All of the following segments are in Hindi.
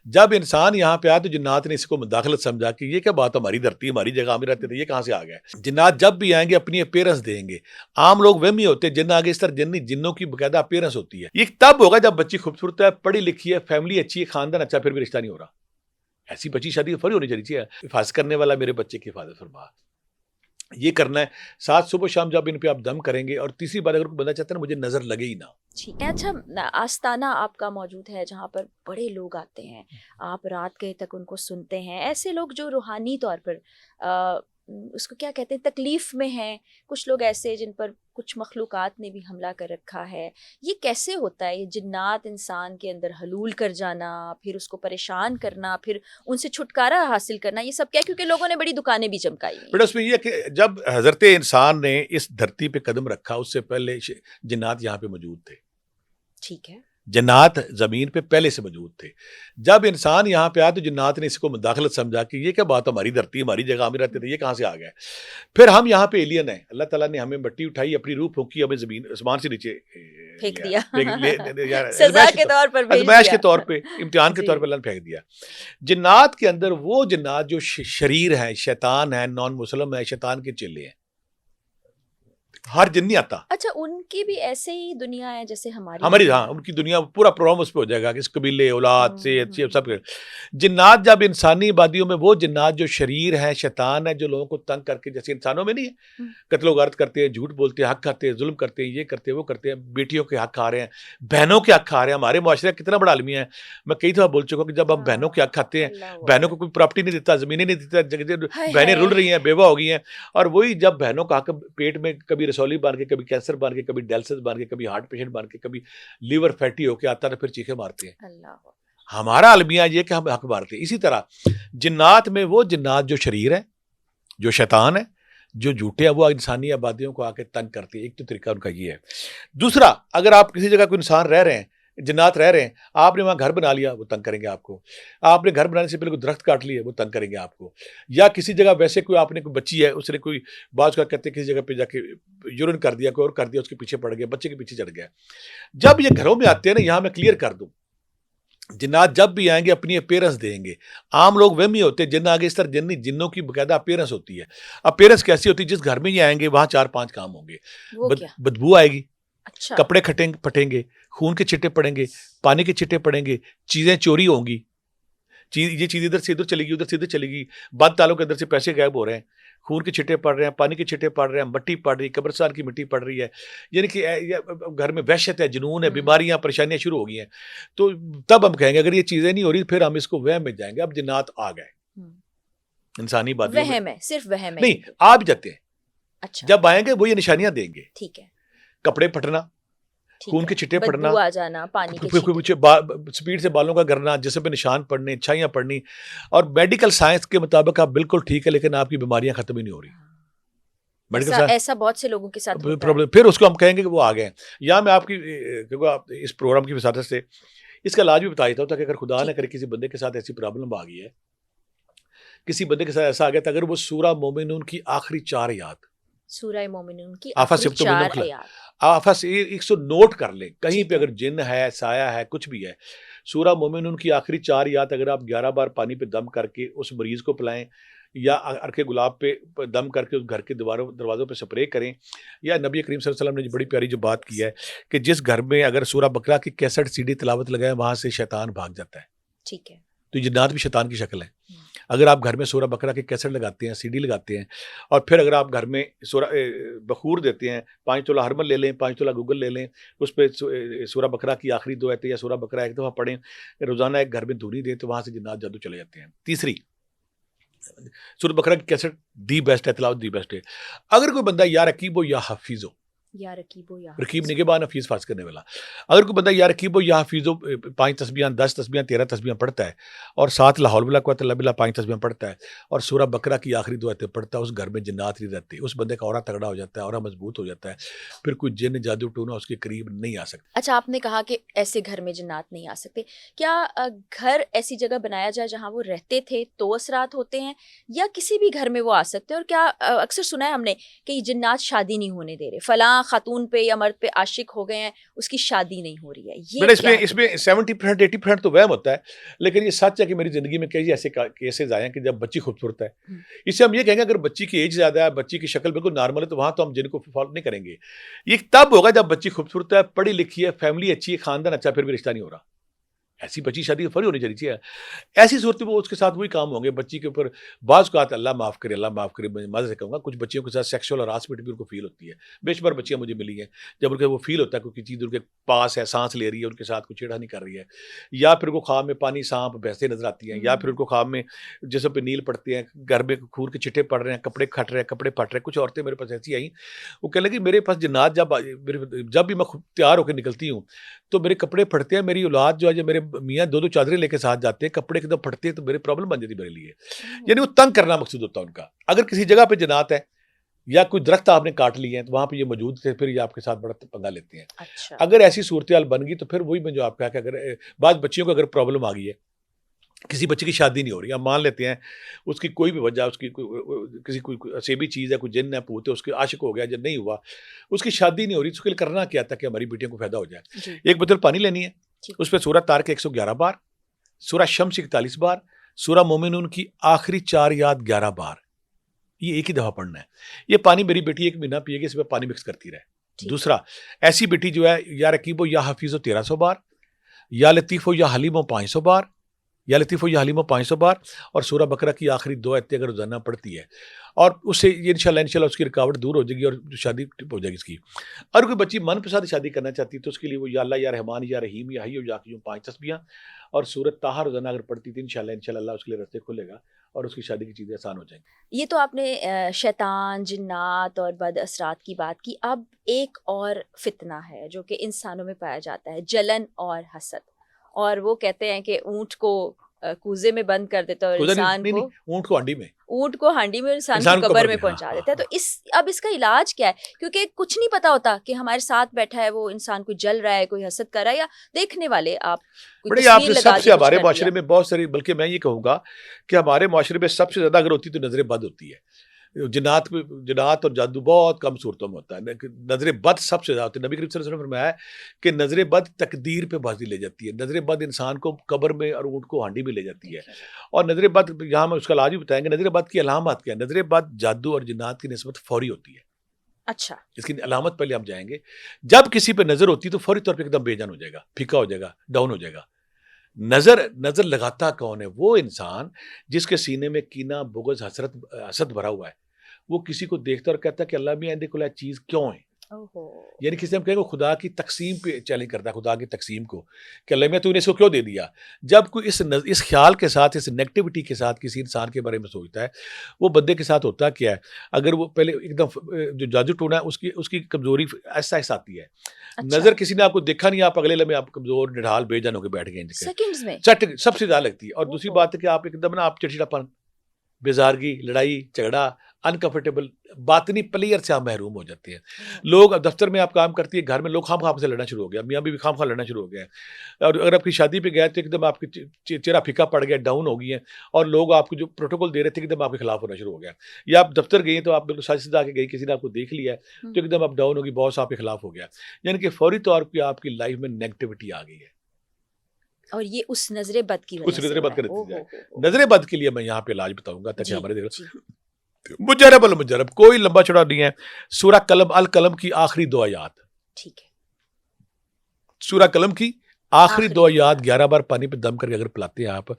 जब इंसान यहाँ पे आया तो जिन्नात ने इसको मुदाखलत समझा कि ये क्या बात, हमारी धरती हमारी जगह हम रहते थे, ये कहाँ से आ गया। जिन्नात जब भी आएंगे अपनी अपीयरेंस देंगे। आम लोग वहमी होते हैं, जिन्न आगे इस तरह जिन्नों की बकायदा अपीयरेंस होती है। ये तब होगा जब बच्ची खूबसूरत है, पढ़ी लिखी है, फैमिली अच्छी है, खानदान अच्छा, फिर भी रिश्ता नहीं हो रहा। ऐसी बच्ची शादी फरी होनी चाहिए। हिफाजत करने वाला मेरे बच्चे की हिफाजत फरमा, ये करना है। साथ सुबह शाम जब इन पे आप दम करेंगे। और तीसरी बात, अगर कोई बंदा चाहता है ना मुझे नजर लगे ही ना। ठीक है। अच्छा, आस्ताना आपका मौजूद है जहाँ पर बड़े लोग आते हैं, आप रात गए तक उनको सुनते हैं। ऐसे लोग जो रूहानी तौर पर उसको क्या कहते हैं, तकलीफ में हैं। कुछ लोग ऐसे जिन पर कुछ मखलूकात ने भी हमला कर रखा है। ये कैसे होता है, ये जिन्नात इंसान के अंदर हलूल कर जाना, फिर उसको परेशान करना, फिर उनसे छुटकारा हासिल करना, ये सब क्या? क्योंकि लोगों ने बड़ी दुकानें भी चमकाई हुई बेटा उसमें यह कि जब हजरत इंसान ने इस धरती पे कदम रखा, उससे पहले जिन्नात यहाँ पे मौजूद थे। ठीक है। जिन्नात जमीन पे पहले से मौजूद थे। जब इंसान यहाँ पे आया तो जिन्नात ने इसको मुदाखलत समझा कि ये क्या बात, हमारी धरती हमारी जगह हम रहते थे, ये कहाँ से आ गया। फिर हम यहाँ पे एलियन हैं। अल्लाह ताला ने हमें मिट्टी उठाई, अपनी रूह फूंकी, हमें जमीन आसमान से नीचे फेंक दिया सजा के तौर पर भेज आजमाइश के दिया। तौर पे, इम्तिहान के तौर पे अल्लाह ने फेंक दिया। जिन्नात के अंदर वो जिन्नात जो शरीर है, शैतान है, नॉन मुस्लिम है, शैतान के चेले हैं। हर जिन नहीं आता। अच्छा, उनकी भी ऐसे ही दुनिया है जैसे हमारी हमारी, दुनिया हाँ, है? उनकी दुनिया पूरा प्रोग्राम उस पर हो जाएगा कि इस कबीले औलाद से अच्छी सब हम्म। जिन्नात। जब इंसानी आबादियों में वो जिन्नात जो शरीर है, शैतान है, जो लोगों को तंग करके, जैसे इंसानों में नहीं है, हम्म। कत्लो गारत करते हैं, झूठ बोलते हैं, हक खाते हैं, जुल्म करते हैं, ये करते हैं, वो करते हैं, बेटियों के हक खा रहे हैं, बहनों के हक खा रहे हैं। हमारे मुआशरे का कितना बड़ा आलमिया है। मैं कई दफा बोल चुका हूँ कि जब हम बहनों के हक खाते हैं, अल्लाह बहनों को अकबर। कोई प्रॉपर्टी नहीं देता, जमीनें नहीं देता, जगह हाय बहनें रुल हाय। रही हैं, बेवा हो गई हैं। और वही जब बहनों का हक पेट में कभी रसौली बांध के, कभी कैंसर बांध के, कभी डायलिसिस बांध के, कभी हार्ट पेशेंट बांध के, कभी लीवर फैटी होके आता है, फिर चीखे मारते हैं। अल्लाह। हमारा अलमिया ये कि हम हक मारते हैं। इसी तरह जिन्नात में वो जिन्नात जो शरीर है, जो शैतान है, जो झूठे हैं, वो इंसानी आबादियों को आके तंग करते हैं। एक तो तरीका उनका ये है। दूसरा, अगर आप किसी जगह कोई इंसान रह रहे हैं, जिन्नात रह रहे हैं, आपने वहां घर बना लिया, वो तंग करेंगे आपको। आपने घर बनाने से पहले कोई दरख्त काट लिए, वो तंग करेंगे आपको। या किसी जगह वैसे कोई, आपने कोई बच्ची है, उसने कोई बात का कहते किसी जगह पे जाके यूरिन कर दिया, कोई और कर दिया, उसके पीछे पड़ गया, बच्चे के पीछे चढ़ गया। जब ये घरों में आते हैं ना, यहां मैं क्लियर कर दूं, जिन्नात जब भी आएंगे अपनी अपीयरेंस देंगे। आम लोग वहमी होते हैं, जिन्न आगे इस तरह जिन्नों की बकायदा अपीयरेंस होती है। अपीयरेंस कैसी होती है, जिस घर में ये आएंगे वहां 4-5 काम होंगे। बदबू आएगी। अच्छा। कपड़े फटेंगे, खून के छिट्टे पड़ेंगे, पानी के छिट्टे पड़ेंगे, चीजें चोरी होंगी, ये चीज इधर से इधर चलेगी, उधर से इधर चलेगी, बंद तालों के अंदर से पैसे गायब हो रहे हैं, खून के छिट्टे पड़ रहे हैं, पानी के छिट्टे पड़ रहे हैं, मट्टी पड़ रही है, कब्रिस्तान की मिट्टी पड़ रही है। यानी कि घर में वहशत है, जुनून है, बीमारियां, परेशानियां शुरू हो गई हैं। तो तब हम कहेंगे अगर ये चीजें नहीं हो रही, फिर हम इसको वहम में जाएंगे। अब जिन्नात आ गए इंसानी बात, वहम है, सिर्फ वहम है नहीं, आ भी जाते हैं। अच्छा। जब आएंगे वो ये निशानियां देंगे। ठीक है। कपड़े फटना, खून के छिट्टे पड़ना, आ जाना, पानी के छिट्टे, स्पीड से बालों का गिरना, जिसम पे निशान पड़ने, छाइयां पड़नी। और मेडिकल साइंस के मुताबिक आप बिल्कुल ठीक है, लेकिन आपकी बीमारियां खत्म ही नहीं हो रही। मेडिकल ऐसा बहुत से लोगों के साथ होता है। प्रॉब्लम, फिर उसको हम कहेंगे कि वो आ गए। या मैं आपकी इस प्रोग्राम की वसादत से इसका इलाज भी बता देता हूँ, ताकि अगर खुदा न करे किसी बंदे के साथ ऐसी प्रॉब्लम आ गई है, किसी बंदे के साथ ऐसा आ गया, तो अगर वो सूरा मोमिनून की आखिरी 4 आयत, सूरह मोमिनून की आफा आखिरी 4 आयत, आफा से 100 नोट कर ले, कहीं पे अगर जिन है, साया है, कुछ भी है, सूरा मोमिनून की आखिरी 4 आयत अगर आप 11 बार पानी पे दम करके उस मरीज को पिलाएं, या अर्के गुलाब पे दम करके उस घर के दरवाज़ों पे स्प्रे करें, या नबी करीम सल्लल्लाहु अलैहि वसल्लम ने बड़ी प्यारी जो बात की है कि जिस घर में अगर सूरा बकरा की कैसेट सीडी तिलावत लगाए, वहां से शैतान भाग जाता है। ठीक है। तो जिन्नात भी शैतान की शक्ल है। अगर आप घर में सूरा बकरा के कैसेट लगाते हैं, सीडी लगाते हैं, और फिर अगर आप घर में सूरा बखूर देते हैं, 5 तोला हरमल ले लें, 5 तोला गूगल ले लें, उस पर सूरा बकरा की आखिरी 2 आयतें या सूरा बकरा एक दफ़ा पढ़ें, रोज़ाना एक घर में धूनी दें, तो वहाँ से जिन्नात जादू चले जाते हैं। तीसरी, सूरत बकरा की कैसेट दी बेस्ट है, तिलावत दी बेस्ट है। अगर कोई बंदा या रकीबो या हफीज़ो, या रकीबो या रकीब निगहबान हफीज़ फाज करने वाला, अगर कोई बंदा या रकीबो या हफीज़ो 5 तस्बीहां, 10 तस्बीहां, 13 तस्बीहां पढ़ता है, और 7 ला हौल वला कुव्वत इल्ला बिल्लाह 5 तस्बीहां पढ़ता है, और सूरह बकरा की आखिरी 2 आयतें पढ़ता है, उस घर में जिन्नात नहीं रहती। उस बंदे का औरा तगड़ा हो जाता है, औरा मजबूत हो जाता है, फिर कोई जिन्न जादू टूना उसके करीब नहीं आ सकता। अच्छा, आपने कहा कि ऐसे घर में जिन्नात नहीं आ सकते। क्या घर ऐसी जगह बनाया जाए जहाँ वो रहते थे तो असरात होते हैं, या किसी भी घर में वो आ सकते हैं? और क्या अक्सर सुना है हमने कि जिन्नात शादी नहीं होने दे रहे, फलां खातून पे या मर्द पे आशिक हो गए हैं, उसकी शादी नहीं हो रही है, ये मैंने क्या इसमें 70% 80% तो वहम होता है, लेकिन ये सच है कि मेरी ज़िंदगी में कई ऐसे केसेस आए हैं कि जब बच्ची खूबसूरत है, हम्म। इससे हम ये कहेंगे अगर बच्ची की एज ज़्यादा है, बच्ची की शक्ल बिल्कुल नॉर्मल है, तो वहाँ तो हम जिनको फॉलो नहीं करेंगे। ये तब होगा जब बच्ची खूबसूरत है, पढ़ी लिखी है, फैमिली अच्छी है, खानदान अच्छा है, फिर भी रिश्ता नहीं हो रहा। ऐसी बच्ची शादी फौरी होनी चाहिए। ऐसी सूरत में उसके साथ वही काम होंगे, बच्ची के ऊपर बाज़ औक़ात अल्लाह माफ़ करे, अल्लाह माफ़ करे, मैं मज़े से कहूँगा, कुछ बच्चियों के साथ सेक्सुअल हरासमेंट भी उनको फ़ील होती है। बेशुमार बच्चियाँ मुझे मिली हैं, जब उनको वो फ़ील होता है कोई चीज़ उनके पास है, साँस ले रही है, उनके साथ कोई छेड़खानी कर रही है, या फिर उनको ख्वाब में पानी, साँप, भैंसें नज़र आती हैं, या फिर उनको ख्वाब में जिस्म पे नील पड़ते हैं, घर में खून के छिट्टे पड़ रहे हैं, कपड़े फट रहे हैं, कपड़े फट रहे हैं। कुछ औरतें मेरे पास ऐसी आईं, वो कहने लगी मेरे पास जिन्नात जब भी मैं तैयार होकर निकलती हूँ, तो मेरे कपड़े फटते हैं, मेरी औलाद जो है, मेरे मियाँ 2-2 चादरें लेके साथ जाते हैं, कपड़े एकदम फटते हैं, तो मेरी प्रॉब्लम बन जाती है मेरे लिए। यानी वो तंग करना मकसूद होता है उनका। अगर किसी जगह पे जिन्नात है या कोई दरख्त आपने काट लिए हैं, तो वहाँ पे ये मौजूद थे, फिर ये आपके साथ बड़ा पंगा लेते हैं। अच्छा। अगर ऐसी सूरत-हाल बन गई, तो फिर वही मैं जो आपको कहा कि अगर बाज़ बच्चियों को अगर प्रॉब्लम आ गई है, किसी बच्चे की शादी नहीं हो रही, हम मान लेते हैं उसकी कोई भी वजह, उसकी किसी कोई असेबी चीज़ है, कोई जिन्न है, भूत है, उसके आशिक हो गया, जब नहीं हुआ, उसकी शादी नहीं हो रही, तो उसके लिए करना क्या था कि हमारी बेटियों को फ़ायदा हो जाए। जी। एक बोतल पानी लेनी है, ठीक। उस पे सूरह तारिक 111 बार, सूरह शम्स 41 बार, सूरह मोमिनून की आखिरी 4 याद 11 बार, ये एक ही दफ़ा पढ़ना है। ये पानी मेरी बेटी 1 महीना पिएगी, इसमें पानी मिक्स करती रहे। ठीक। दूसरा, ऐसी बेटी जो है, या रकीबो या हफीज़ो 1300 बार, या लतीफ़ो या हलीमो 500 बार, या लतीफ़ो या हलीमो 500 बार, और सूरह बकरा की आखिरी 2 आयतें अगर रोज़ाना पढ़ती है, और उससे ये इंशाल्लाह उसकी रुकावट दूर हो जाएगी और शादी टिप हो जाएगी इसकी। और कोई बच्ची मनपसंद शादी करना चाहती है, तो उसके लिए वो या अल्लाह, या रहमान, या रहीम, या हय्यु, या क़य्यूम 5 तस्बीहां और सूरत ताहा रोज़ाना अगर पढ़ती थी, इंशाल्लाह अल्लाह उसके लिए रास्ते खोलेगा और उसकी शादी की चीज़ें आसान हो जाएंगी। ये तो आपने शैतान, जिन्नात और बद असरात की बात की। अब एक और फितना है जो कि इंसानों में पाया जाता है, जलन और हसद। और वो कहते हैं कि ऊँट को कूजे में बंद कर देता है और खुदा नहीं, इंसान नहीं, को नहीं, ऊँट को हांडी में, ऊँट को हांडी में और इंसान इंसान को को कब्र कब्र में में। हाँ, पहुंचा हाँ, देता है। तो हाँ। अब इसका इलाज क्या है? क्योंकि कुछ नहीं पता होता कि हमारे साथ बैठा है वो इंसान, कोई जल रहा है, कोई हसद कर रहा है, या देखने वाले आप कोई बड़े तस्वीर आपने लगा सबसे दी, कुछ हमारे कर माशरे दिया। में बहुत सारी, बल्कि मैं ये कहूँगा कि हमारे माशरे में सबसे ज़्यादा अगर होती तो नज़र बद होती है। जिन्नात और जादू बहुत कम सूरतों में होता है, नज़र बद सबसे ज़्यादा होती है। नबी करीम सल्लल्लाहु अलैहि वसल्लम ने फरमाया है कि नज़र बद तकदीर पे बाजी ले जाती है, नज़र बद इंसान को कब्र में और ऊँट को हांडी में ले जाती है। और नज़र बद, यहाँ हम उसका इलाज भी बताएंगे, नज़र बद की अलामत क्या है। नज़र बद जादू और जिन्नात की निस्बत फौरी होती है। अच्छा। इसकी अलामत पहले हम जाएंगे, जब किसी पे नज़र होती है तो फौरी तौर पे एकदम बेजान हो जाएगा, फीका हो जाएगा, डाउन हो जाएगा। नज़र लगाता कौन है? वो इंसान जिसके सीने में कीना, बुग़्ज़, हसद भरा हुआ है। वो किसी को देखता और कहता है कि अल्लाह मियां देखो ये चीज़ क्यों है? ओहो। यानी किसी हम कहेंगे खुदा की तकसीम पे चैलेंज करता है, खुदा की तकसीम को कि अल्लाह मियां तूने इसको क्यों दे दिया? जब कोई इस ख्याल के साथ, इस नेगेटिविटी के साथ किसी इंसान के बारे में सोचता है, वो बंदे के साथ होता क्या है? अगर वो पहले एकदम जो जादू टोना है उसकी कमज़ोरी आहिस्ता-आहिस्ता आती है। अच्छा। नज़र किसी ने आपको देखा नहीं, आप अगले लम्हे आप कमज़ोर, निढाल, बेजान होके बैठ गए इनके सेकंड्स में। चट सबसे ज़्यादा लगती है। और दूसरी ओहो। बात है कि आप एकदम ना आप चिड़चिड़ापन, बेज़ारगी, लड़ाई, झगड़ा, अनकंफर्टेबल, बातनी प्लेयर से आप महरूम हो जाते हैं। लोग अब दफ्तर में आप काम करती है, घर में लोग खाम-खाम से लड़ना शुरू हो गया, मियाँ-बीवी खाम-खा लड़ना शुरू हो गया है। और अगर आपकी शादी पे गए तो एकदम आपकी चेहरा फीका पड़ गया, डाउन हो गई है, और लोग आपको जो प्रोटोकॉल दे रहे थे एकदम आपके खिलाफ होना शुरू हो गया। या आप दफ्तर गई तो आप बिल्कुल सादा आके गई, किसी ने आपको देख लिया है तो एकदम आप डाउन होगी, बॉस आपके खिलाफ हो गया। यानी कि फौरी तौर पे आपकी लाइफ में नेगेटिविटी आ गई है। और ये उस नजरे बद की वजह उस से नज़र हो बद रहा है। कर दी जाए। ओहो। नज़र बद के लिए मैं यहाँ पे इलाज बताऊंगा ताकि जी। हमारे देखो जी। मुजरब अल मुजरब, कोई लंबा चौड़ा नहीं है। सूरह कलम अल कलम की आखिरी 2 आयत, ठीक है। सूरह कलम की आखिरी 2 आखिरी 2 आयत आयत। 11 बार पानी पे दम करके अगर पिलाते हैं आप।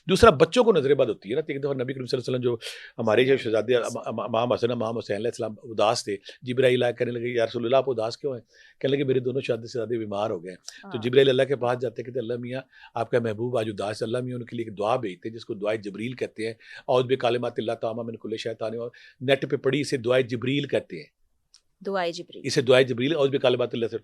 दूसरा, बच्चों को नजर बद होती है ना, तो एक दफ़ा नबी करीम सल्लल्लाहु अलैहि वसल्लम जो हमारे जो शहजादे इमाम हसन इमाम हुसैन अलैहिस्सलाम उदास थे, जिब्राइल आके कहने लगे या रसूलल्लाह आप उदास क्यों हैं? कहने लगे मेरे दोनों शहजादे बीमार हो गए। तो जिब्राइल अल्लाह के पास जाते कहते अल्लाह मियाँ आपका महबूब आज उदास, अल्लाह मियाँ उनके लिए एक दुआ भेजते हैं जिसको दुआए जिब्रील कहते हैं। औज़ बिकलिमातिल्लाह ताम्मा मिन कुल्लि शैतान, और नेट पे पढ़ी, इसे दुआए जिब्रील कहते हैं। दुआए जिब्रील। इसे दुआए जिब्रील औज़ बिकलिमातिल्लाह से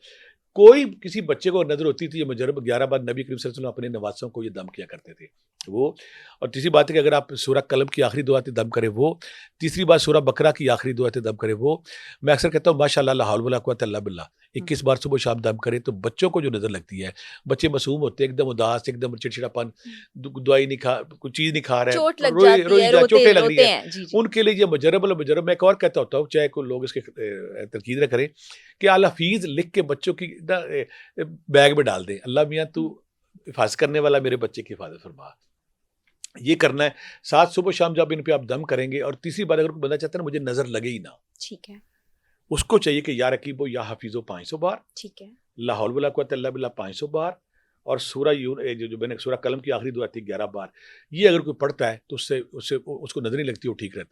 कोई किसी बच्चे को नजर होती थी, ये मुजरब 11 बार नबी करीम सल्लल्लाहु अलैहि वसल्लम अपने नवासों को ये दम किया करते थे। वो। और तीसरी बात है कि अगर आप सूरह कलम की आखिरी दुआ से दम करें वो। तीसरी बात सूरह बकरा की आखिरी दुआ से दम करें वो। मैं अक्सर कहता हूँ माशाअल्लाह ला हौल वला कुव्वता इल्ला बिल्लाह 21 बार सुबह शाम दम करें तो बच्चों को जो नज़र लगती है, बच्चे मासूम होते हैं एकदम उदास, एकदम चिड़चिड़ापन, दवाई नहीं खा, कोई चीज़ नहीं खा रहे हैं, चोट लग रोई जाती है, रोई रोते चोटें लग रही रोते है, हैं। जी, जी। उनके लिए ये मुजर्रब मैं एक और कहता होता हूँ, चाहे कोई लोग इसके तनकीद न करें, कि अल हफीज़ लिख के बच्चों की ना बैग में डाल दें, अल्लाह मियाँ तू हिफाज़त करने वाला मेरे बच्चे की हिफाज़त फरमा। ये करना है। साथ सुबह शाम जब इन पे आप दम करेंगे। और तीसरी बात, अगर कोई बंदा चाहता है ना मुझे नज़र लगे ही ना, ठीक है, उसको चाहिए कि या रकीबो या हफीज़ो 500 बार, ठीक है। ला हौल वला कुव्वता इल्ला बिल्लाह 500 बार, और जो मैंने सूरह कलम की आखिरी दुआ थी 11 बार। ये अगर कोई पढ़ता है तो उससे उससे उसको नज़र नहीं लगती, वो ठीक रहता है।